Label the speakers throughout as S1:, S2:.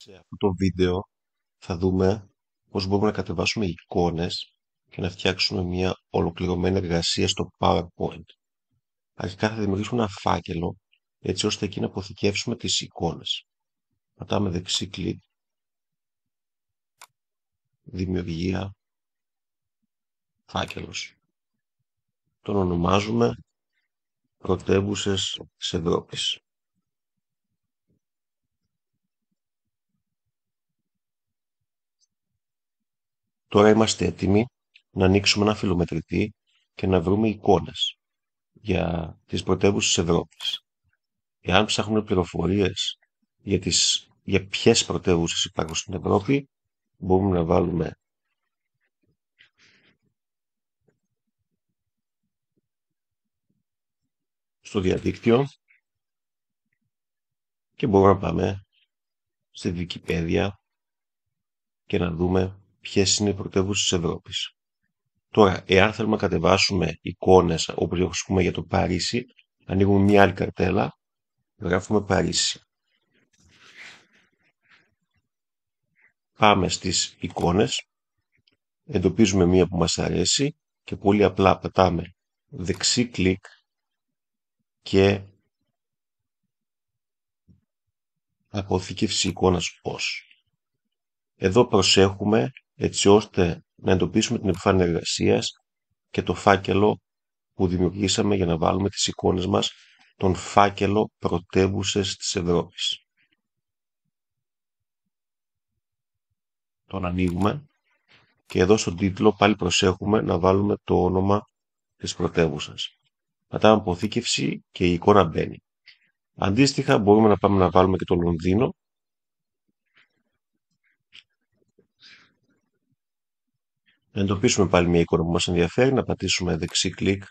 S1: Σε αυτό το βίντεο θα δούμε πώς μπορούμε να κατεβάσουμε εικόνες και να φτιάξουμε μια ολοκληρωμένη εργασία στο PowerPoint. Αρχικά θα δημιουργήσουμε ένα φάκελο έτσι ώστε εκεί να αποθηκεύσουμε τις εικόνες. Πατάμε δεξί κλικ, δημιουργία, φάκελος. Τον ονομάζουμε πρωτεύουσες της Ευρώπης. Τώρα είμαστε έτοιμοι να ανοίξουμε ένα φιλομετρητή και να βρούμε εικόνες για τις πρωτεύουσες της Ευρώπης. Εάν ψάχνουμε πληροφορίες για ποιες πρωτεύουσες υπάρχουν στην Ευρώπη, μπορούμε να βάλουμε στο διαδίκτυο και μπορούμε να πάμε στη Wikipedia και να δούμε ποιες είναι οι πρωτεύουσες της Ευρώπης. Τώρα, εάν θέλουμε να κατεβάσουμε εικόνες όπως έχουμε για το Παρίσι, ανοίγουμε μια άλλη καρτέλα, γράφουμε Παρίσι. Πάμε στις εικόνες, εντοπίζουμε μία που μας αρέσει και πολύ απλά πατάμε δεξί κλικ και αποθήκευση εικόνας ως. Εδώ προσέχουμε έτσι ώστε να εντοπίσουμε την επιφάνεια εργασίας και το φάκελο που δημιουργήσαμε για να βάλουμε τις εικόνες μας, τον φάκελο πρωτεύουσες της Ευρώπης. Τον ανοίγουμε και εδώ στον τίτλο πάλι προσέχουμε να βάλουμε το όνομα της πρωτεύουσας. Πατάμε αποθήκευση και η εικόνα μπαίνει. Αντίστοιχα μπορούμε να πάμε να βάλουμε και το Λονδίνο. Να εντοπίσουμε πάλι μια εικόνα που μας ενδιαφέρει, να πατήσουμε δεξί κλικ,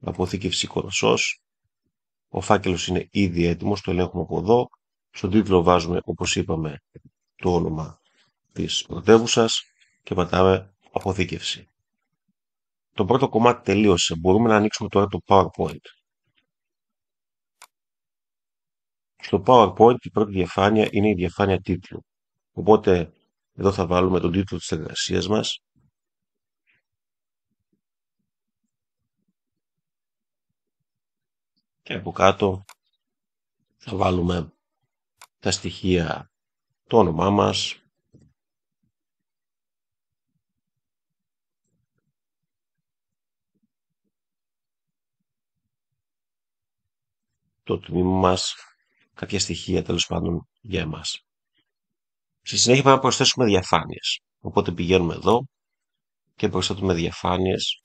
S1: αποθήκευση εικόνας ως. Ο φάκελος είναι ήδη έτοιμος, το ελέγχουμε από εδώ. Στον τίτλο βάζουμε, όπως είπαμε, το όνομα της πρωτεύουσας και πατάμε αποθήκευση. Το πρώτο κομμάτι τελείωσε. Μπορούμε να ανοίξουμε τώρα το PowerPoint. Στο PowerPoint η πρώτη διαφάνεια είναι η διαφάνεια τίτλου. Οπότε εδώ θα βάλουμε τον τίτλο της εργασίας μας. Και από κάτω θα βάλουμε τα στοιχεία, το όνομά μας, το τμήμα μας, κάποια στοιχεία τέλος πάντων για εμάς. Στη συνέχεια πρέπει να προσθέσουμε διαφάνειες. Οπότε πηγαίνουμε εδώ και προσθέτουμε διαφάνειες,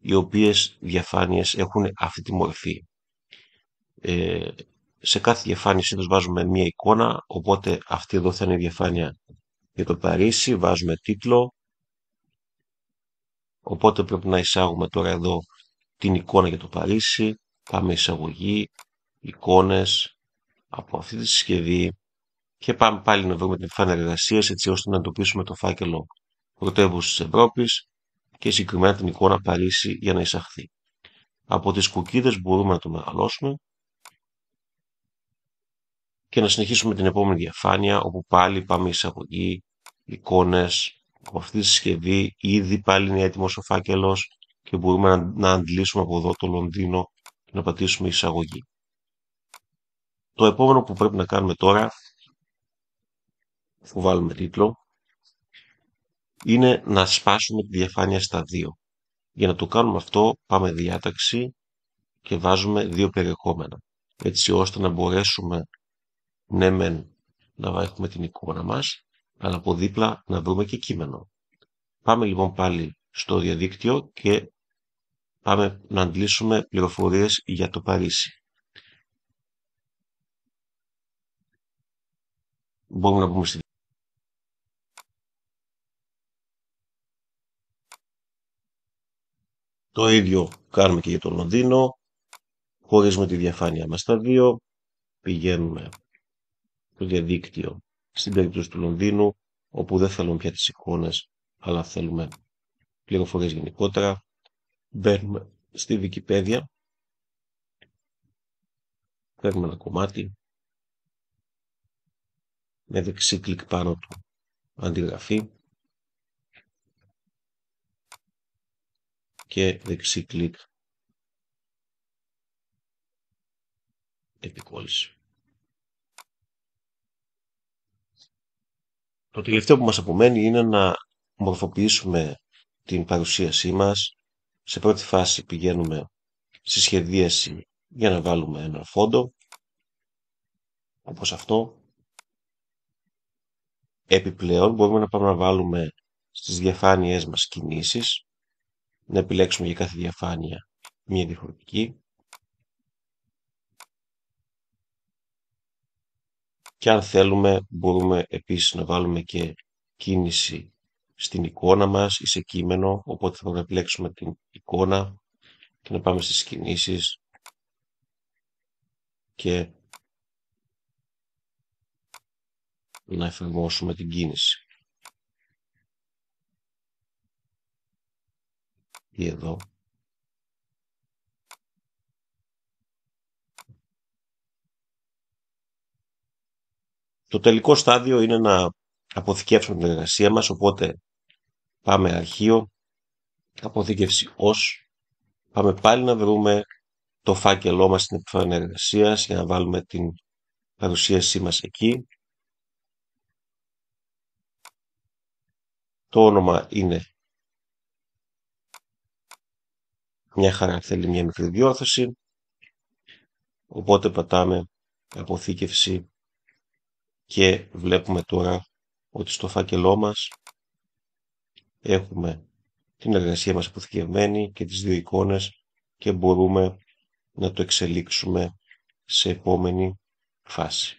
S1: οι οποίες διαφάνειες έχουν αυτή τη μορφή. Σε κάθε διαφάνεια συνήθως βάζουμε μία εικόνα, οπότε αυτή εδώ θα είναι η διαφάνεια για το Παρίσι, βάζουμε τίτλο, οπότε πρέπει να εισάγουμε τώρα εδώ την εικόνα για το Παρίσι, πάμε εισαγωγή, εικόνες, από αυτή τη συσκευή και πάμε πάλι να βρούμε την επιφάνεια εργασίας έτσι ώστε να εντοπίσουμε το φάκελο πρωτεύουσας της Ευρώπης και συγκεκριμένα την εικόνα Παρίσι για να εισαχθεί. Από τις κουκίδες μπορούμε να το μεγαλώσουμε και να συνεχίσουμε την επόμενη διαφάνεια όπου πάλι πάμε εισαγωγή, εικόνες, από αυτή τη συσκευή ήδη πάλι είναι έτοιμος ο φάκελος και μπορούμε να αντλήσουμε από εδώ το Λονδίνο και να πατήσουμε εισαγωγή. Το επόμενο που πρέπει να κάνουμε τώρα, που βάλουμε τίτλο, είναι να σπάσουμε τη διαφάνεια στα δύο. Για να το κάνουμε αυτό πάμε διάταξη και βάζουμε δύο περιεχόμενα, έτσι ώστε να μπορέσουμε ναι μεν να έχουμε την εικόνα μας, αλλά από δίπλα να βρούμε και κείμενο. Πάμε λοιπόν πάλι στο διαδίκτυο και πάμε να αντλήσουμε πληροφορίες για το Παρίσι. Μπορούμε να πούμε στη το ίδιο κάνουμε και για το Λονδίνο, χωρίζουμε τη διαφάνεια μας στα δύο, πηγαίνουμε στο διαδίκτυο στην περίπτωση του Λονδίνου, όπου δεν θέλουμε πια τις εικόνες, αλλά θέλουμε πληροφορίες γενικότερα. Μπαίνουμε στη Wikipedia, παίρνουμε ένα κομμάτι, με δεξί κλικ πάνω του αντιγραφή και δεξί κλικ επικόλληση. Το τελευταίο που μας απομένει είναι να μορφοποιήσουμε την παρουσίασή μας. Σε πρώτη φάση πηγαίνουμε στη σχεδίαση για να βάλουμε ένα φόντο, όπως αυτό. Επιπλέον μπορούμε να πάμε να βάλουμε στις διαφάνειές μας κινήσεις, να επιλέξουμε για κάθε διαφάνεια μία διαφορετική. Και αν θέλουμε μπορούμε επίσης να βάλουμε και κίνηση στην εικόνα μας ή σε κείμενο, οπότε θα μπορούμε να επιλέξουμε την εικόνα και να πάμε στις κινήσεις και να εφαρμόσουμε την κίνηση. Ή εδώ. Το τελικό στάδιο είναι να αποθηκεύσουμε την εργασία μας, οπότε πάμε αρχείο, αποθήκευση ως, πάμε πάλι να βρούμε το φάκελό μας στην επιφάνεια εργασίας για να βάλουμε την παρουσίασή μας εκεί. Το όνομα είναι μια χαρά, θέλει μια μικρή διόρθωση, οπότε πατάμε αποθήκευση και βλέπουμε τώρα ότι στο φάκελό μας έχουμε την εργασία μας αποθηκευμένη και τις δύο εικόνες και μπορούμε να το εξελίξουμε σε επόμενη φάση.